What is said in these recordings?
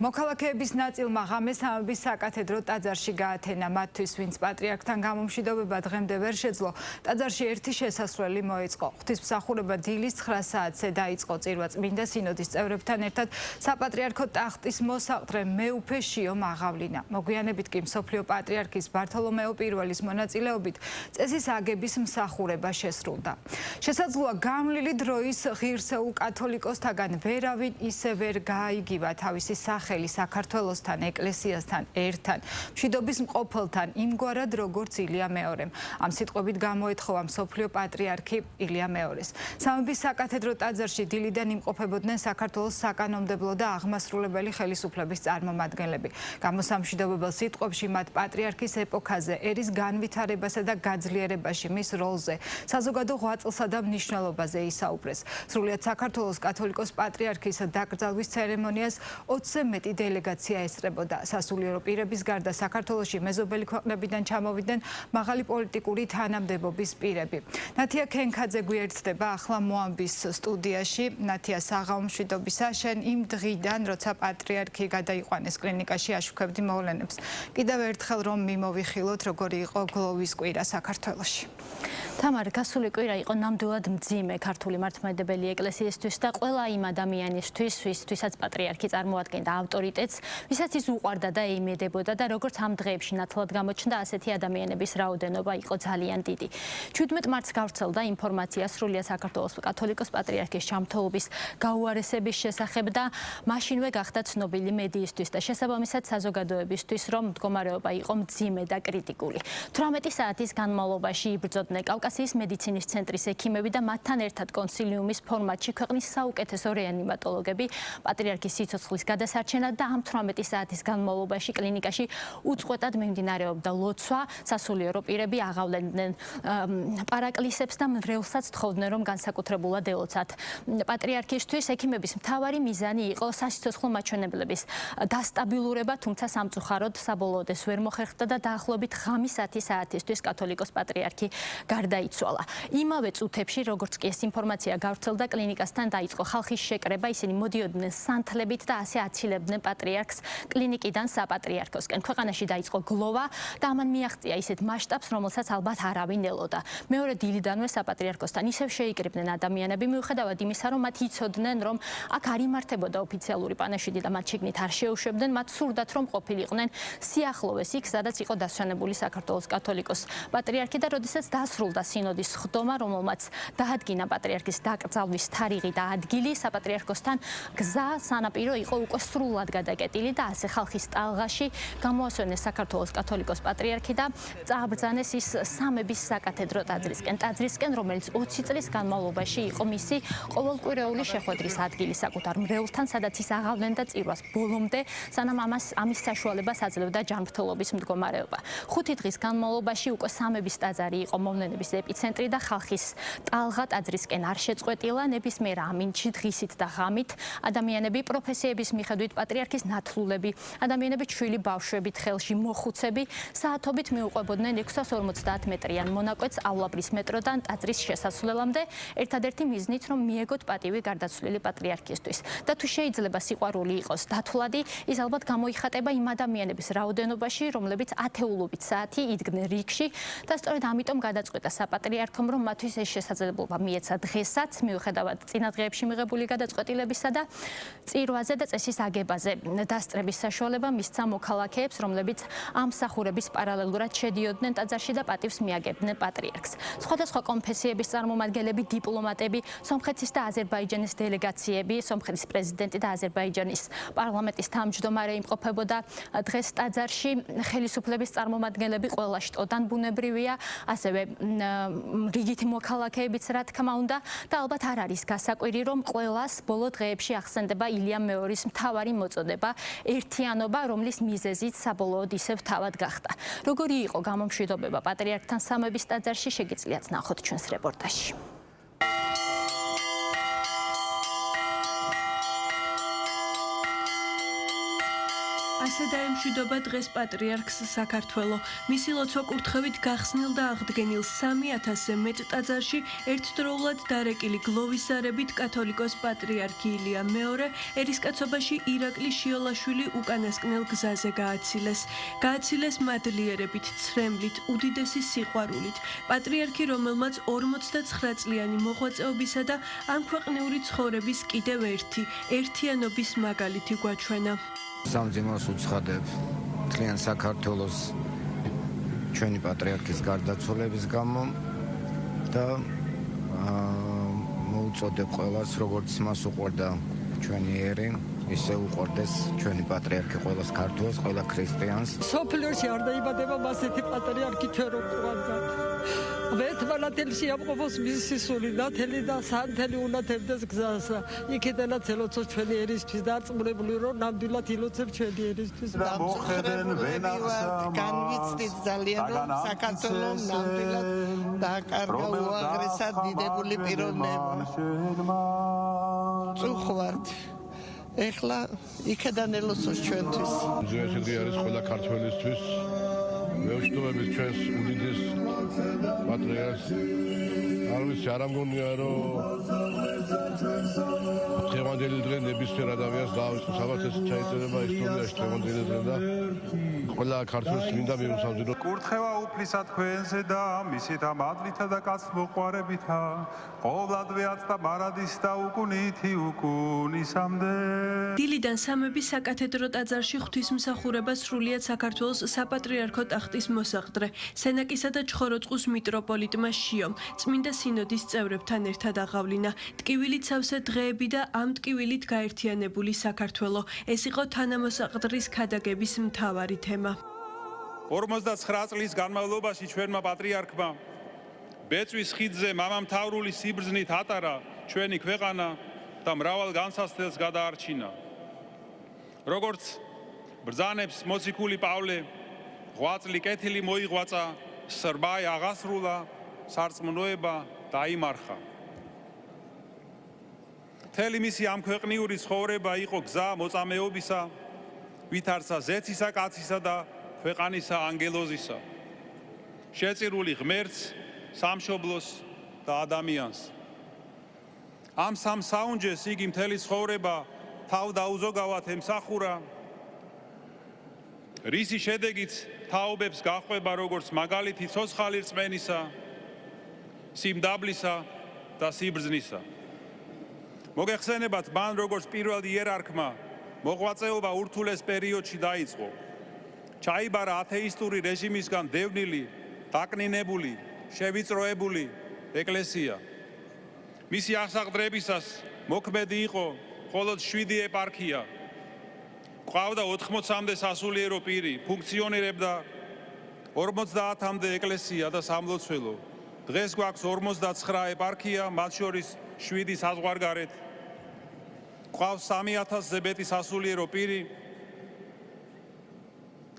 მოქალაქეების ნაწილმა ღამე სამების საკათედრო ტაძარში გაათენა. მათთვის, ვინც პატრიარქთან გამომშვიდობება დღემდე ვერ შეძლო, ტაძარში ერთი შესასვლელი მოეწყო. ღვთისმსახურება დილის 9 საათზე დაიწყო. წირვა წმინდა სინოდის წევრებთან ერთად საპატრიარქო ტახტის მოსაყდრე მეუფე შიო მაღავლინა. მოგვიანებით კი მსოფლიო პატრიარქის ბართოლომეო პირველის მონაწილეობით წესის აგების მსახურება შესრულდა. შესაძლოა გამლილი დროის ღირსეულ კათოლიკოსთაგან ვერავინ ისე ვერ გააიგივა თავისი სახელი საქართველოსთან, ეკლესიასთან ერთთან, მშვიდობის მყოფელთან, იმგვარად როგორც ილია მეორემ. ამ სიტყვებით გამოეთხოვა მსოფლიო პატრიარქი ილია მეორეს. სამების საკათედრო ტაძარში დილიდან იმყოფებოდნენ საქართველოს საკანონმდებლო და აღმასრულებელი ხელისუფლების წარმომადგენლები. გამოსამშვიდობებელ სიტყვებში მათ პატრიარქის ეპოქაზე, ერის განვითარებასა და გაძლიერებაში, მის როლზე, საზოგადო ღვაწლსა და მნიშვნელობაზე ისაუბრეს. სრულიად საქართველოს კათოლიკოს პატრიარქის დაკრძალვის ცერემონიას 20-ზე მეტი დელეგაცია ესწრებოდა. სასულიერო პირების გარდა საქართველოში მეზობელი ქვეყნებიდან ჩამოვიდნენ მაღალი პოლიტიკური თანამდებობის პირები. ნათია ქენქაძე გვიერთდება ახლა მოამბის სტუდიაში. ნათია, საღამომშვიდობისა. შენ იმ დღიდან, როცა პატრიარქი გადაიყვანეს კლინიკაში, აშუქებდი მოვლენებს. კიდევ ერთხელ რომ მიმოვიხილოთ, როგორი იყო გლოვის კვირა საქართველოში. თამარ, გასული კვირა იყო ნამდვილად მძიმე ქართული მართლმადიდებელი ეკლესიისთვის და ყველა იმ ადამიანისთვის, ვისთვისაც პატრიარქი წარმოადგენდა ავტორიტეტს, ვისაც ის უყვარდა და ეიმედებოდა და როგორც ამ დღეებში ნათლად გამოჩნდა, ასეთი ადამიანების რაოდენობა იყო ძალიან დიდი. 17 მარტს გავრცელდა ინფორმაცია სრულიად საქართველოს კათოლიკოს პატრიარქის ჩამთოობის გაუარესების შესახებ და მაშინვე გახდა ცნობილი მედიისთვის და შესაბამისად საზოგადოებისთვის, რომ მდგომარეობა იყო მძიმე და კრიტიკული. 18 საათის განმავლობაში იბრძოდნენ კავკასიის მედიცინის ცენტრის ექიმები და მათთან ერთად კონსილიუმის ფორმატში ქვეყნის საუკეთესო რეანიმატოლოგები პატრიარქის სიცოცხლის გადასარჩენად და ამ 18 საათის განმავლობაში კლინიკაში უწყვეტად მიმდინარეობდა ლოცვა, სასულიერო პირები აღავლენდნენ პარაკლისებს და მრევლსაც თხოვდნენ, რომ განსაკუთრებულად ელოცათ. პატრიარქისთვის ექიმების მთავარი მიზანი იყო სასიცოცხლო მაჩვენებლების დასტაბილურება, თუმცა სამწუხაროდ საბოლოოდ ეს ვერ მოხერხდა და დაახლოებით ღამის 10 საათისთვის კათოლიკოს პატრიარქი გარდაიცვალა. იმავე წუთებში, როგორც კი ეს ინფორმაცია გავრცელდა, კლინიკასთან დაიწყო ხალხის შეკრება, ისინი მოდიოდნენ სანთლებით და ასე აცილებდნენ პატრიარქს კლინიკიდან საპატრიარქოსკენ. ქვეყანაში დაიწყო გლოვა და ამან მიაღწია ისეთ მასშტაბს, რომელსაც ალბათ არავინ ელოდა. მეორე დილიდანვე საპატრიარქოსთან ისევ შეიკრიბნენ ადამიანები, მიუხედავად იმისა, რომ მათ იცოდნენ, რომ აქ არ იმართებოდა ოფიციალური პანაშვიდი და მათ შიგნით არ შეუშვებდნენ, მათ სურდათ, რომ ყოფილიყვნენ სიახლოვეს იქ, სადაც იყო დასვენებული საქართველოს კათოლიკოს პატრიარქი და როდესაც დასრულდა სინოდის ხდომა, რომელმაც დაადგინა პატრიარქის დაკრძალვის თარიღი და ადგილი, საპატრიარქოსთან გზა სანაპირო იყო უკვე სრულად გადაკეტილი და ასე ხალხის ტალღაში გამოასვენეს საქართველოს კათოლიკოს პატრიარქი და წააბრძანეს ის სამების საკათედრო ტაძრისკენ, რომელიც 20 წლის განმავლობაში იყო მისი ყოველკვირეული შეხვედრის ადგილი საკუთარ მრევლთან, სადაც ის აღავლენდა წირვას ბოლომდე, სანამ ამის საშუალებას აძლევდა ჯანმრთელობის მდგომარეობა. 5 დღის განმავლობაში უკვე სამების ტაძარი იყო მოვლენების ეპიცენტრი და ხალხის ტალღა ტაძრისკენ არ შეწყვეტილა. ნებისმიერ ამინჩი დღისით და ღამით ადამიანები პროფესიების მიხედვით, პატრიარქის ნათლულები, ადამიანები ჩვილი ბავშვებით, ხელში მოხუცები საათობით მიუყვებოდნენ 650 მეტრიან მონაკვეთსავლაბრის მეტროდან ტაძრის შესასვლელამდე, ერთადერთი მიზნით, რომ მიეგოთ პატივი გარდაცვლილი პატრიარქისთვის. და თუ შეიძლება სიყვარული იყოს დათვლადი, ის ალბათ გამოიხატება იმ ადამიანების რაოდენობაში, რომლებიც ათეულობით საათი იდგნენ რიგში და სწორედ ამიტომ გადაწყვეტა საპატრიარქომ, რომ მათთვის ეს შესაძლებლობა მიეცა დღესაც, მიუხედავად წინა დღეებში მიღებული გადაწყვეტილებისა და წირვაზე და წესის აგებაზე დასწრების საშუალება მისცა მოქალაქეებს, რომლებიც ამ მსახურების პარალელურად შედიოდნენ ტაძარში და პატივს მიაგებდნენ პატრიარქს. სხვადასხვა კონფესიების წარმომადგენლები, დიპლომატები, სომხეთის და აზერბაიჯანის დელეგაციები, სომხეთის პრეზიდენტი და აზერბაიჯანის პარლამენტის თავმჯდომარე იმყოფებოდა დღეს ტაძარში. ხელისუფლების წარმომადგენლები ყველა შტოდან ბუნებრივია, ასევე რიგითი მოქალაქეებიც რა თქმა უნდა და ალბათ არ არის გასაკვირი, რომ ყველას ბოლო დღეებში ახსენდება ილია მეორის მთავარი მოწოდება ერთიანობა, რომლის მიზეზით საბოლოოდ ისევ თავად გახდა. როგორი იყო გამომშვიდობება პატრიარქთან სამების ტაძარში, შეგიძლიათ ნახოთ ჩვენს რეპორტაჟში. ასე დაემშვიდობა დღეს პატრიარქს საქართველო. მისი ლოცვა კურთხევით გახსნილ და აღდგენილ 3000-ზე მეტ ტაძარში ერთდროულად დარეკილი გლოვის ზარებით კათოლიკოს პატრიარქი ილია მეორე ერისკაცობაში ირაკლი შიოლაშვილი უკანასკნელ გზაზე გააცილეს. გააცილეს მადლიერებით, ცრემლით, უდიდესი სიყვარულით. პატრიარქი, რომელმაც 49 წლიანი მოღვაწეობისა და ამ ქვეყნიური ცხოვრების კიდევ ერთიანობის მაგალითი გვაჩვენა. სამძიმოს უცხადებ მთლიან საქართველოს ჩვენი პატრიარქის გარდაცვალების გამო და მოუწოდებ ყველას, როგორც მას უყვარდა ჩვენი ერი, ისე უყვარდეს ჩვენი პატრიარქი ყველას ქართველს, ყველა ქრისტიანს. სოფლიოში არ დაიბადება მასეთი პატრიარქი ჩვენ რო გვყავდა. ერთმანეთში ამყოფოს მისი სისული, ნათელი და სანთელი უნათებდეს გზას. იქედანაც ელოცოს ჩვენი ერისთვის დარწმუნებული, რომ ნამდვილად ილოცებს ჩვენი ერისთვის. მოხედენ ვენახსა განვიცდით ძალიან, რომ საქართველოს ნამდვილად დააკარგა უაღრესად დიდებული პიროვნება. წუხვართ. ეხლა იქედან ელოცოს ჩვენთვის. ძველი დღე არის ყველა ქართველისთვის. მეუჩნდომებით ჩვენს უდიდეს პატრიარქს. არ ვიცი, არ ამგონია, რომ დღევანდელი დღე ნებისმიერ ადამიანს დაავიწყოს საბათეს ჩაიწერება ისტორიაში დღევანდელი დღე და ყველა ქართველს მინდა მიუსამძინო. კურთხევა უფლისა თქვენზე და მისით ამადლითა და კაცმოყვარებითა ყოვლადვე აცდა მარადის და უკუნითი უკუნისამდე. დილიდან სამების საკათედრო ტაძარში ღვთისმსახურება სრულიად საქართველოს საპატრიარქო ტახტის მოსაყდრე, სენაკისა და ჩხოროწყუს მიტროპოლიტმა შიომ, წმინდა სინოდის წევრებთან ერთად აღავლინა. ტკივილით სავსე დღეები და ამ ტკივილით გაერთიანებული საქართველო. ეს იყო თანამოსაყდრის ქადაგების მთავარი თემა. 49 წლის განმავლობაში ჩვენმა პატრიარქმა ბეწვის ხიდზე მამამთავრული სიბრძნით ატარა ჩვენი ქვეყანა და მრავალ განსასწრებს გადაარჩინა. როგორც ბრძანებს მოციქული პავლე, ღვაწლი კეთილი მოიღვაწა, სრბა აღასრულა, სარწმუნოება დაიმარხა. მთელი მისი ამ ქვეყნიური ცხოვრება იყო გზა მოწამეობისა, ვითარცა ზეცისა კაცისა და ქვეყანისა ანგელოზისა. შეწირული ღმერთს, სამშობლოს და ადამიანს. ამ სამ საუნჯეს იგი მთელი ცხოვრება თავ დაუზოგავად ემსახურა, რისი შედეგიც თაობებს გაჰყვება როგორც მაგალითი ცოცხალი რწმენისა, სიმდაბლისა და სიბრძნისა. მოგეხსენებათ, მან როგორც პირველ იერარქმა მოღვაწეობა ურთულეს პერიოდში დაიწყო. ჩაიბარა ათეისტური რეჟიმისგან დევნილი, დაკნინებული, შევიწროებული ეკლესია. მისი აღსაყდრებისას მოქმედი იყო მხოლოდ 7 ეპარქია. გვყავდა 80-მდე სასულიერო პირი, ფუნქციონირებდა 50-მდე ეკლესია და სამლოცველო. დღეს გვაქვს 59 ეპარქია, მათ შორის 7 საზღვარგარეთ. გვყავს 3000-ზე მეტი სასულიერო პირი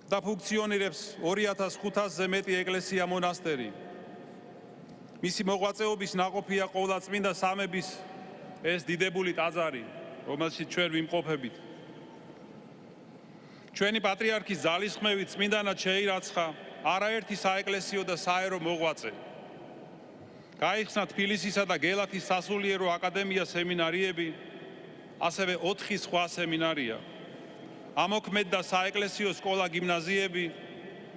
და ფუნქციონირებს 2500-ზე მეტი ეკლესია მონასტერი. მისი მოღვაწეობის ნაყოფია ყოვლადწმინდა სამების ეს დიდებული ტაძარი, რომელშიც ჩვენ ვიმყოფებით. ჩვენი პატრიარქის ძალისხმევით წმინდანად შეირაცხა არაერთი საეკლესიო და საერო მოღვაწე. გაიხსნა თბილისისა და გელათის სასულიერო აკადემია სემინარიები, ასევე 4 სხვა სემინარია. ამოქმედდა საეკლესიო სკოლა გიმნაზიები,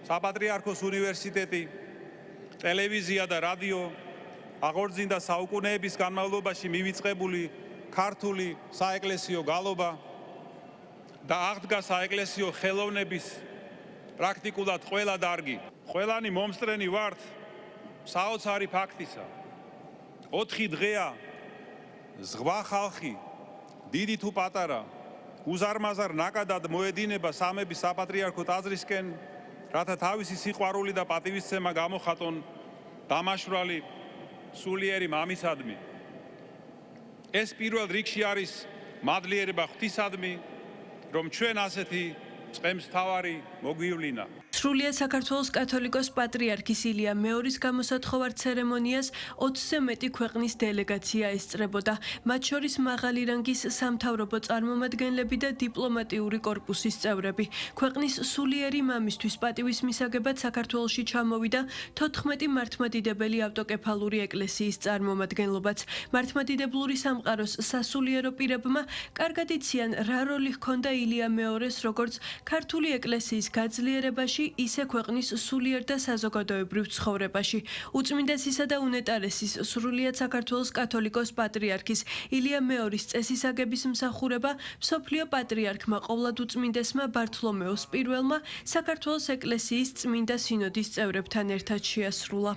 საპატრიარქოს უნივერსიტეტი, ტელევიზია და რადიო, აღორძინდა საუკუნეების განმავლობაში მივიწყებული ქართული საეკლესიო გალობა და აღდგა საეკლესიო ხელოვნების პრაქტიკულად ყველა დარგი. ყველანი მომსწრენი ვართ საოცარი ფაქტისა. 4 დღეა ზღვა ხალხი, დიდი თუ პატარა, უზარმაზარ ნაკადად მოედინება სამების საპატრიარქო ტაძრისკენ, რათა თავისი სიყვარული და პატივისცემა გამოხატონ დამაშვრალი სულიერი მამისადმი. ეს პირველ რიგში არის მადლიერება ღვთისადმი, რომ ჩვენ ასეთი წყემსთავარი მოგვივლინა. სრულიად საქართველოს კათოლიკოს პატრიარქის ილია მეორის გამოსათხოვარ ცერემონიას 20-ზე მეტი ქვეყნის დელეგაცია ესწრებოდა. მათ შორის მაღალი რანგის სამთავრობო წარმომადგენლები და დიპლომატიური კორპუსის წევრები. ქვეყნის სულიერი მამისთვის პატივის მისაგებად საქართველოში ჩამოვიდა 14 მართლმადიდებელი ავტოკეფალური ეკლესიის წარმომადგენლობაც. მართლმადიდებლური სამყაროს სასულიერო პირებმა კარგად იციან რა როლი ჰქონდა ილია მეორეს როგორც ქართული ეკლესიის გაძლიერებაში, ისე ქვეყნის სულიერ და საზოგადოებრივ ცხოვრებაში. უწმინდესისა და უნეტარესის სრულიად საქართველოს კათოლიკოს პატრიარქის ილია მეორის წესისაგების მსახურება მსოფლიო პატრიარქმა ყოვლადუწმინდესმა ბართლომეოს პირველმა საქართველოს ეკლესიის წმინდა სინოდის წევრებთან ერთად შეასრულა.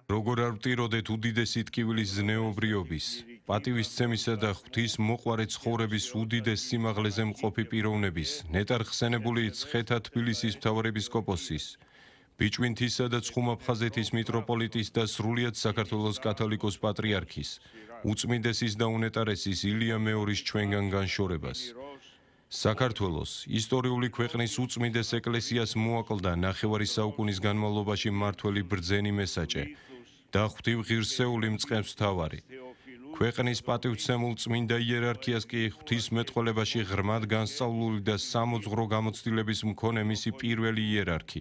როგორ არ ვტიროდეთ უდიდესი ტკივილის ზნეობრიობის, პატივისცემისა და ღვთის მოყვარე ცხოვრების უდიდეს სიმაღლეზე მყოფი პიროვნების, ნეტარ ხსენებული ცხეთა თბილისის მთავარეპისკოპოსის, ბიჭვინთისა და ცხუმაფხაზეთის მიტროპოლიტის და სრულიად საქართველოს კათოლიკოს პატრიარქის, უწმინდესის და უნეტარესის ილია მეორის ჩვენგან განშორებას. საქართველოს ისტორიული ქვეყნის უწმინდეს ეკლესიას მოაკლდა ნახევარი საუკუნის განმავლობაში მმართველი ბრძენი მესაჭე და ღვთივ ღირსეული მწყემს მთავარი. ქვეყნის პატივცემულ წმინდა იერარქიას კი ღვთისმეტყველებაში ღრმად განსწავლული და სამოძღვრო გამოცდილების მქონე მისი პირველი იერარქი,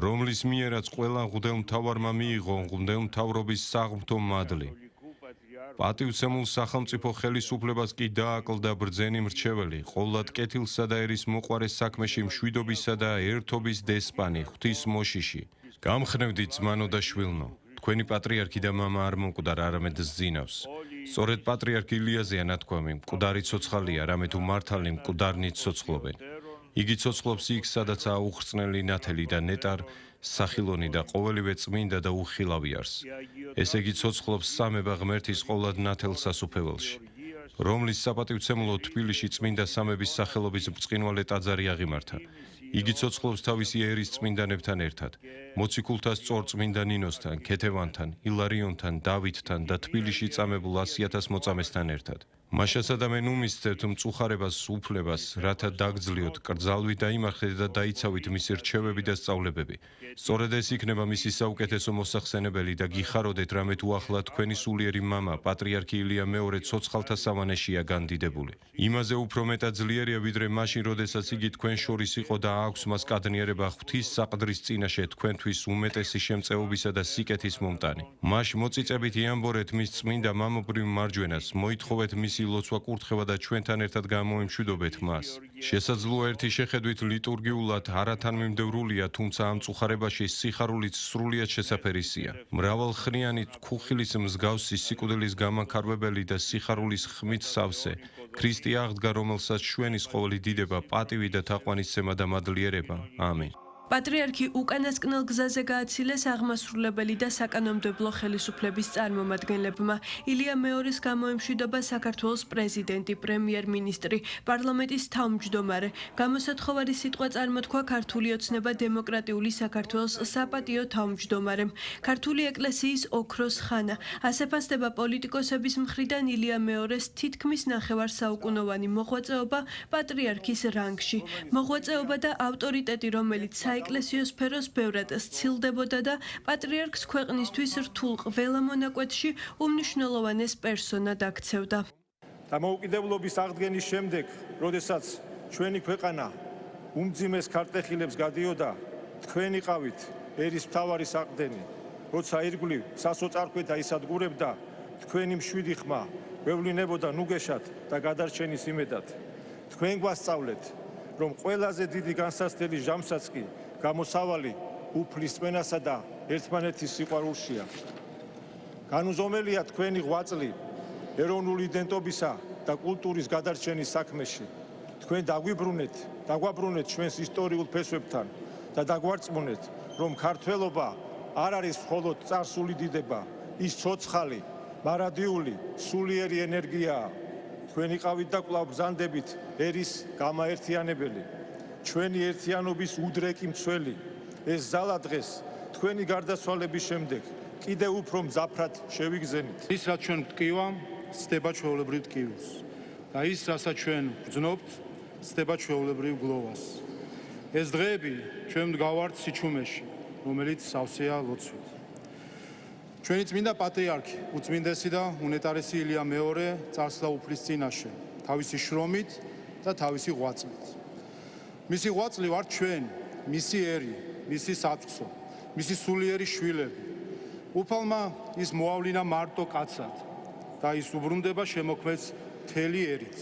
რომლის მიერაც ყველა მღვდელმთავარმა მიიღო მღვდელმთავრობის საღმრთო მადლი. პატივცემულ სახელმწიფო ხელისუფლებას კი დააკლდა ბრძენი მრჩეველი, ყოვლად კეთილსა და ერის მოყვარე საქმეში მშვიდობისა და ერთობის დესპანი, ღვთის მოშიში. გამხნევდით ძმანო და შვილნო, თქვენი პატრიარქი და მამა არ მომკვდარ, არამედ ზძინავს. სწორედ პატრიარქ ილიაზეა ნათქვამი, მკვდარი ცოცხალია, რამე თუ მართალი მკვდარნით ცოცხლობენ. იგი ცოცხლობს იქ, სადაცაა უხრწნელი ნათელი და ნეტარ, სახილონი და ყოველივე წმინდა და უხილავი არს. ესე იგი ცოცხლობს სამება ღმერთის ყოვლად ნათელ სასუფეველში, რომლის საპატივცემლო თბილისში წმინდა სამების სახელობის ბრწყინვალე ტაძარი აღიმართა. იგი ცოცხლობს თავისი ერის წმინდანებთან ერთად, მოციქულთა სწორ წმინდა ნინოსთან, ქეთევანთან, ილარიონთან, დავითთან და თბილისში წამებულ 100,000 მოწამესთან ერთად. მაშასა და მე ნუმისცემთ მწუხარებას, უფლებას, რათა დაგძლიოთ, კრძალვით დაიმარხეთ და დაიცავით მისი რჩევები და სწავლებები. სწორედ ეს იქნება მისი საუკეთესო მოსახსენებელი და გიხაროდეთ, რამე თუ ახლა თქვენი სულიერი მამა, პატრიარქი ილია მეორე ცოცხალთა სავანეშია განდიდებული. იმაზე უფრო მეტად ძლიერია, ვიდრე მაშინ, როდესაც იგი თქვენ შორის იყო და აქვს მას კადნიერება ღვთის საყდრის წინაშე თქვენთვის უმეტესი შემწეობისა და სიკეთის მომტანი. მაშ მოწიწებით იამბორეთ მის წმინდა მამობრივ მარჯვენას, მოითხოვეთ მისი ლოცვა კურთხევა და ჩვენთან ერთად გამოემშვიდობეთ მას. შესაძლოა ერთი შეხედვით ლიტურგიულად არათანმიმდევრულია, თუმცა ამ წუხარებაში სიხარულიც სრულიად შესაფერისია. მრავალხნიანი ქუხილის მსგავსი სიკვდილის გამანქარვებელი და სიხარულის ხმით სავსე, ქრისტე აღდგა, რომელსაც ჩვენის ყოველი დიდება, პატივი და თაყვანისცემა და მადლიერება. ამინ. პატრიარქი უკანასკნელ გზაზე გააცილეს აღმასრულებელი და საკანონმდებლო ხელისუფლების წარმომადგენლებმა. ილია მეორის გამოემშვიდობა საქართველოს პრეზიდენტი, პრემიერ-მინისტრი, პარლამენტის თავმჯდომარე. გამოსათხოვარი სიტყვა წარმოთქვა ქართული ოცნება დემოკრატიული საქართველოს საპატიო თავმჯდომარემ. ქართული ეკლესიის ოქროს ხანა. ასეფასდება პოლიტიკოსების მხრიდან ილია მეორის თითქმის ნახევარსაუკუნოვანი მოღვაწეობა პატრიარქის რანგში. მოღვაწეობა და ავტორიტეტი, რომელიც საეკლესიო სფეროს ბევრად სცილდებოდა და პატრიარქს ქვეყნისთვის რთულ ყველა მონაკვეთში უმნიშვნელოვანეს პერსონად აქცევდა. დამოუკიდებლობის აღდგენის შემდეგ, როდესაც ჩვენი ქვეყანა უმძიმეს ქარტეხილებს გადიოდა, თქვენ იყავით ერის მთავარი საყრდენი, როცა ირგვლივ სასოწარკვეთა ისადგურებდა, თქვენი მშვიდი ხმა ვევლინებოდა ნუგეშად და გადარჩენის იმედად. თქვენ გვასწავლეთ, რომ ყველაზე დიდი განსაცდელი ჟამსაც კი გამოსავალი უფლის წმენასა და ერთმანეთის სიყვარულშია. განუზომელია თქვენი ღვაწლი ეროვნული იდენტობისა და კულტურის გადარჩენის საქმეში. თქვენ დაგვაბრუნეთ ჩვენს ისტორიულ ფესვებთან და დაგვარწმუნეთ, რომ ქართველობა არ არის მხოლოდ წარსული დიდება, ის ცოცხალი, მარადიული, სულიერი ენერგიაა. თქვენ იყავით და კვლავ ბრძანდებით ერის გამაერთიანებელი, ჩვენი ერთიანობის უდრეკი მცველი. ეს ზალა დღეს თქვენი გარდაცვალების შემდეგ კიდევ უფრო მძაფრად შევიგზენით. ის რაც ჩვენ ვტკივამ, ცდება ჩვეულებრივ ტკივილს და ის რასაც ჩვენ ვგრძნობთ, ცდება ჩვეულებრივ გლოვას. ეს დღეები ჩვენ მდგავართ სიჩუმეში, რომელიც სავსეა ლოცვით. ჩვენი წმინდა პატრიარქი, უწმინდესი და უნეტარესი ილია მეორე წარსულა უფლის წინაშე, თავისი შრომით და თავისი ღვაწლით. მისი ღვაწლი ვართ ჩვენ, მისი ერი, მისი საწყსო, მისი სულიერი შვილები. უფალმა ის მოავლინა მარტო კაცად და ის უბრუნდება შემოქმედს მთელი ერით,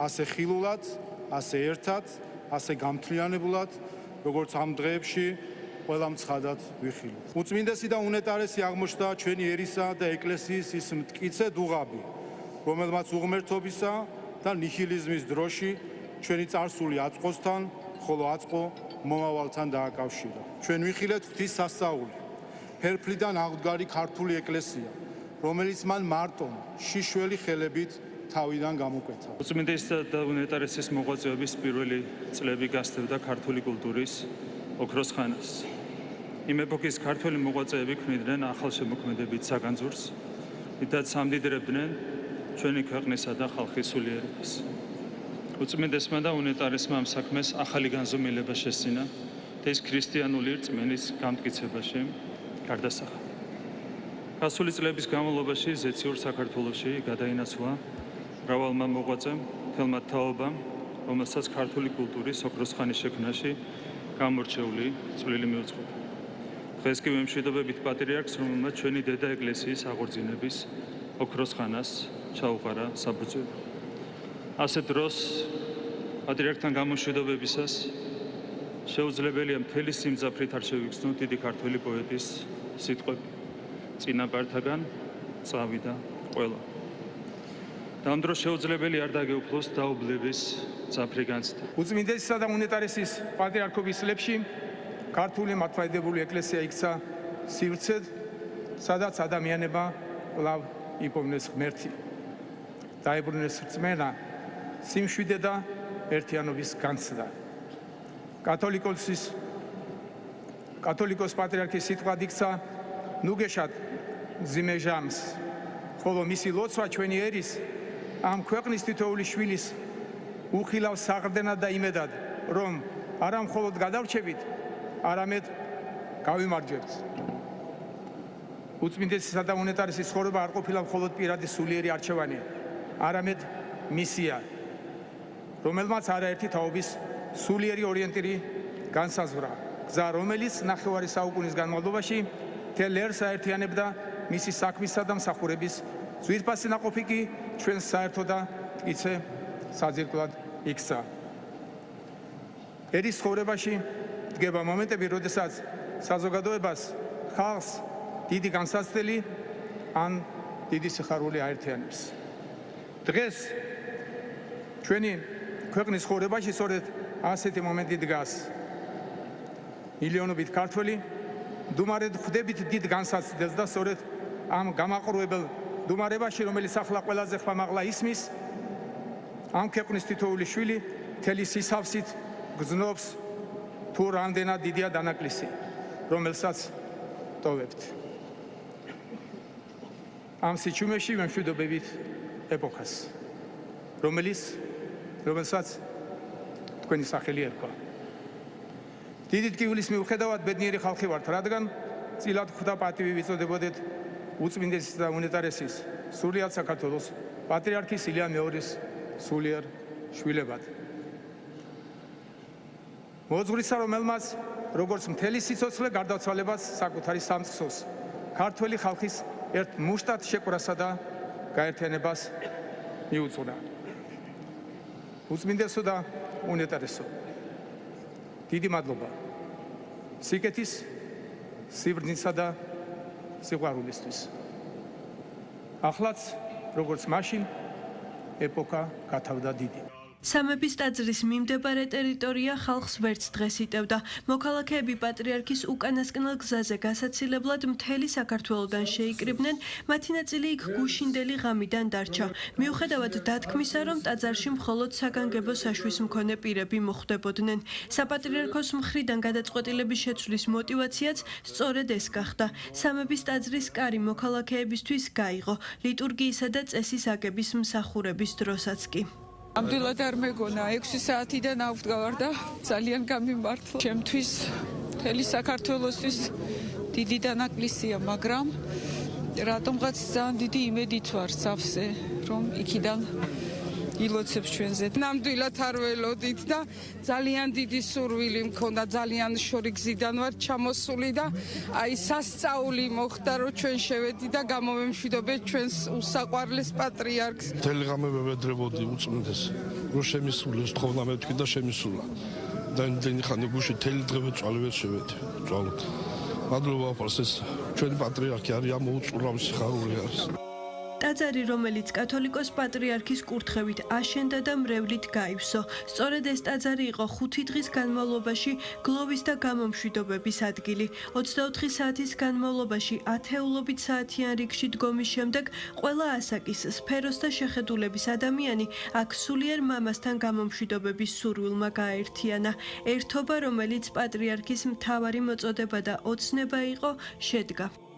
ასე ხილულად, ასე ერთად, ასე გამთლიანებულად, როგორც ამ დღეებში ყველამ ცხადად ვიხილოთ. უწმინდესი და უნეტარესი აღმოჩნდა ჩვენი ერისა და ეკლესიის ის მტკიცე დუღაბი, რომელმაც უღმერთობისა და ნიჰილიზმის დროში ჩვენი წარსული აწყოსთან, ხოლო აწყო მომავალთან დააკავშირა. ჩვენ ვიხილეთ ღვთის სასწაული, ფერფლიდან აღდგარი ქართული ეკლესია, რომელიც მან მარტომ შიშველი ხელებით თავიდან გამოკვეთა. უწმინდესისა და უნეტარესის მოღვაწეობის პირველი წლები გასდევდა ქართული კულტურის ოქროს ხანას. იმ ეპოქის ქართველი მოღვაწეები ქმნიდნენ ახალშემოქმედებით საგანძურს, რითაც ამდიდრებდნენ ჩვენი ქვეყნისა და ხალხის სულიერებას. უწმინდესმა და უნეტარესმა ამ საქმეს ახალი განზომილება შესწინა და ის ქრისტიანული რწმენის გამტკიცებაში გარდასახა. გასული წლების განმავლობაში ზეციურ საქართველოში გადაინაცვლა მრავალმა მოღვაწემ, მთელმა თაობამ, რომელსაც ქართული კულტურის ოქროს ხანის შექმნაში გამორჩეული წვლილი მიუძღოდა. დღეს კი ვემშვიდობებით პატრიარქს, რომელმაც ჩვენი დედა ეკლესიის აღორძინების ოქროს ხანას ჩაუყარა საბრძოლო. ასეთ დროს პატრიარქთან გამომშვიდობებისას შეუძლებელია მთელი სიმძაფრით არ შევიგრძნოთ დიდი ქართველი პოეტის სიტყვები. წინაპართაგან წავიდა ყველა. და ამ დროს შეუძლებელი არ დაგეუფლოს დაუბლების ძაფრი განცდა. უწმინდესისა და უნეტარესის პატრიარქობის წლებში ქართული მართლმადიდებლური ეკლესია იქცა სივრცედ, სადაც ადამიანება კვლავ იპოვნეს ღმერთი. დაებრუნეს რწმენა, სიმშვიდე და ერთიანობის განცდა. კათოლიკოს პატრიარქის სიტყვად იქცა ნუგეშად მძიმე ჟამს, ხოლო მისი ლოცვა ჩვენი ერის ამ ქვეყნის თითოეული შვილის უხილავს საყრდენად და იმედად, რომ არა მხოლოდ გადავრჩებით, არამედ გავიმარჯვებთ. უწმინდესისა და უნეტარესის ცხოვრება არ ყოფილა მხოლოდ პირადი სულიერი არჩევანი, არამედ მისია, რომელმაც არაერთი თაობის სულიერი ორიენტირი განსაზღვრა, გზა, რომელიც ნახევარი საუკუნის განმავლობაში მთელ ერს აერთიანებდა მისი საქმისა და მსახურების ძვირფასი ნაყოფი კი ჩვენს საერთო და მტკიცე საძირკვლად იქცა. ერის ცხოვრებაში დგება მომენტები, როდესაც საზოგადოებას, ხალხს დიდი განსაცდელი ან დიდი სიხარული აერთიანებს. დღეს ჩვენი ქვეყნის ცხოვრებაში სწორედ ასეთი მომენტი დგას. მილიონობით ქართველი მდუმარედ ხვდებით დიდ განსაცდელს და სწორედ ამ გამაყრუებელ მდუმარებაში, რომელიც ახლა ყველაზე ხმამაღლა ისმის, ამ ქვეყნის თითოეული შვილი მთელი სისავსით გრძნობს თუ რამდენად დიდია დანაკლისი, რომელსაც ტოვებთ. ამ სიჩუმეში ვემშვიდობებით ეპოქას, რომელსაც თქვენი სახელი ერქვა. დიდი ტკივილის მიუხედავად ბედნიერი ხალხი ვართ, რადგან წილად ხვდა პატივი ვიწოდებოდეთ უწმინდესის და უნეტარესის სრულიად საქართველოს პატრიარქის ილია მეორის სულიერ შვილებად. მოძღვრისა, რომელმაც როგორც მთელი სიცოცხლე გარდაცვალებას საკუთარი სამწყსოს, ქართველი ხალხის ერთ მუშტად შეკვრასა და გაერთიანებას მიუძღვნა. უწმინდესო და უნეტარესო, დიდი მადლობა სიკეთის, სიბრძნისა და სიყვარულისთვის. ახლაც, როგორც მაშინ, ეპოქა გათავდა დიდი. სამების ტაძრის მიმდებარე ტერიტორია ხალხს ვერც დღეს იტევდა. მოქალაქეები პატრიარქის უკანასკნელ გზაზე გასაცილებლად მთელი საქართველოდან შეიკრიბნენ, მათი ნაწილი იქ გუშინდელი ღამიდან დარჩა. მიუხედავად დათქმისა, რომ ტაძარში მხოლოდ საგანგებო საშვის მქონე პირები მოხვდებოდნენ. საპატრიარქოს მხრიდან გადაწყვეტილების შეცვლის მოტივაციაც სწორედ ეს გახდა. სამების ტაძრის კარი მოქალაქეებისთვის გაიღო ლიტურგიისა და წესის აგების მსახურების დროსაც კი. ნამდვილად არ მეგონა 6 საათიდან ავდგავარ და ძალიან გამიმართლა. ჩემთვის მთელი საქართველოსთვის დიდი დანაკლისია, მაგრამ რატომღაც ძალიან დიდი იმედით ვარ სავსე, რომ იქიდან ილოცებს ჩვენზე. ნამდვილად არ ველოდით და ძალიან დიდი სურვილი მქონდა, ძალიან შორი გზიდან ვარ ჩამოსული და აი სასწაული მოხდა, რომ ჩვენ შევედი და გამომემშვიდობეთ ჩვენს უსაყვარლეს პატრიარქს. მთელი ღამე ვედრებოდი უწმინდეს, რომ შემისულოს თხოვნა მეთქვი და შემისულა. და იმდენი ხანი გუში მთელი დღე ვეწვალე შევედი. ვწვალოთ. მადლობა აფალსეს, ჩვენი პატრიარქი არის ამ უწურავი სიხარული არის. ტაძარი, რომელიც კათოლიკოს პატრიარქის კურთხევით აშენდა და მრევლით გაივსო. სწორედ ეს ტაძარი იყო 5 დღის განმავლობაში გლოვის და გამომშვიდობების ადგილი. 24 საათის განმავლობაში ათეულობით საათიან რიგში დგომის შემდეგ ყველა ასაკის, სფეროს და შეხედულების ადამიანი აქ სულიერ მამასთან გამომშვიდობების სურვილმა გააერთიანა. ერთობა, რომელიც პატრიარქის მთავარი მოწოდება და ოცნება იყო, შედგა.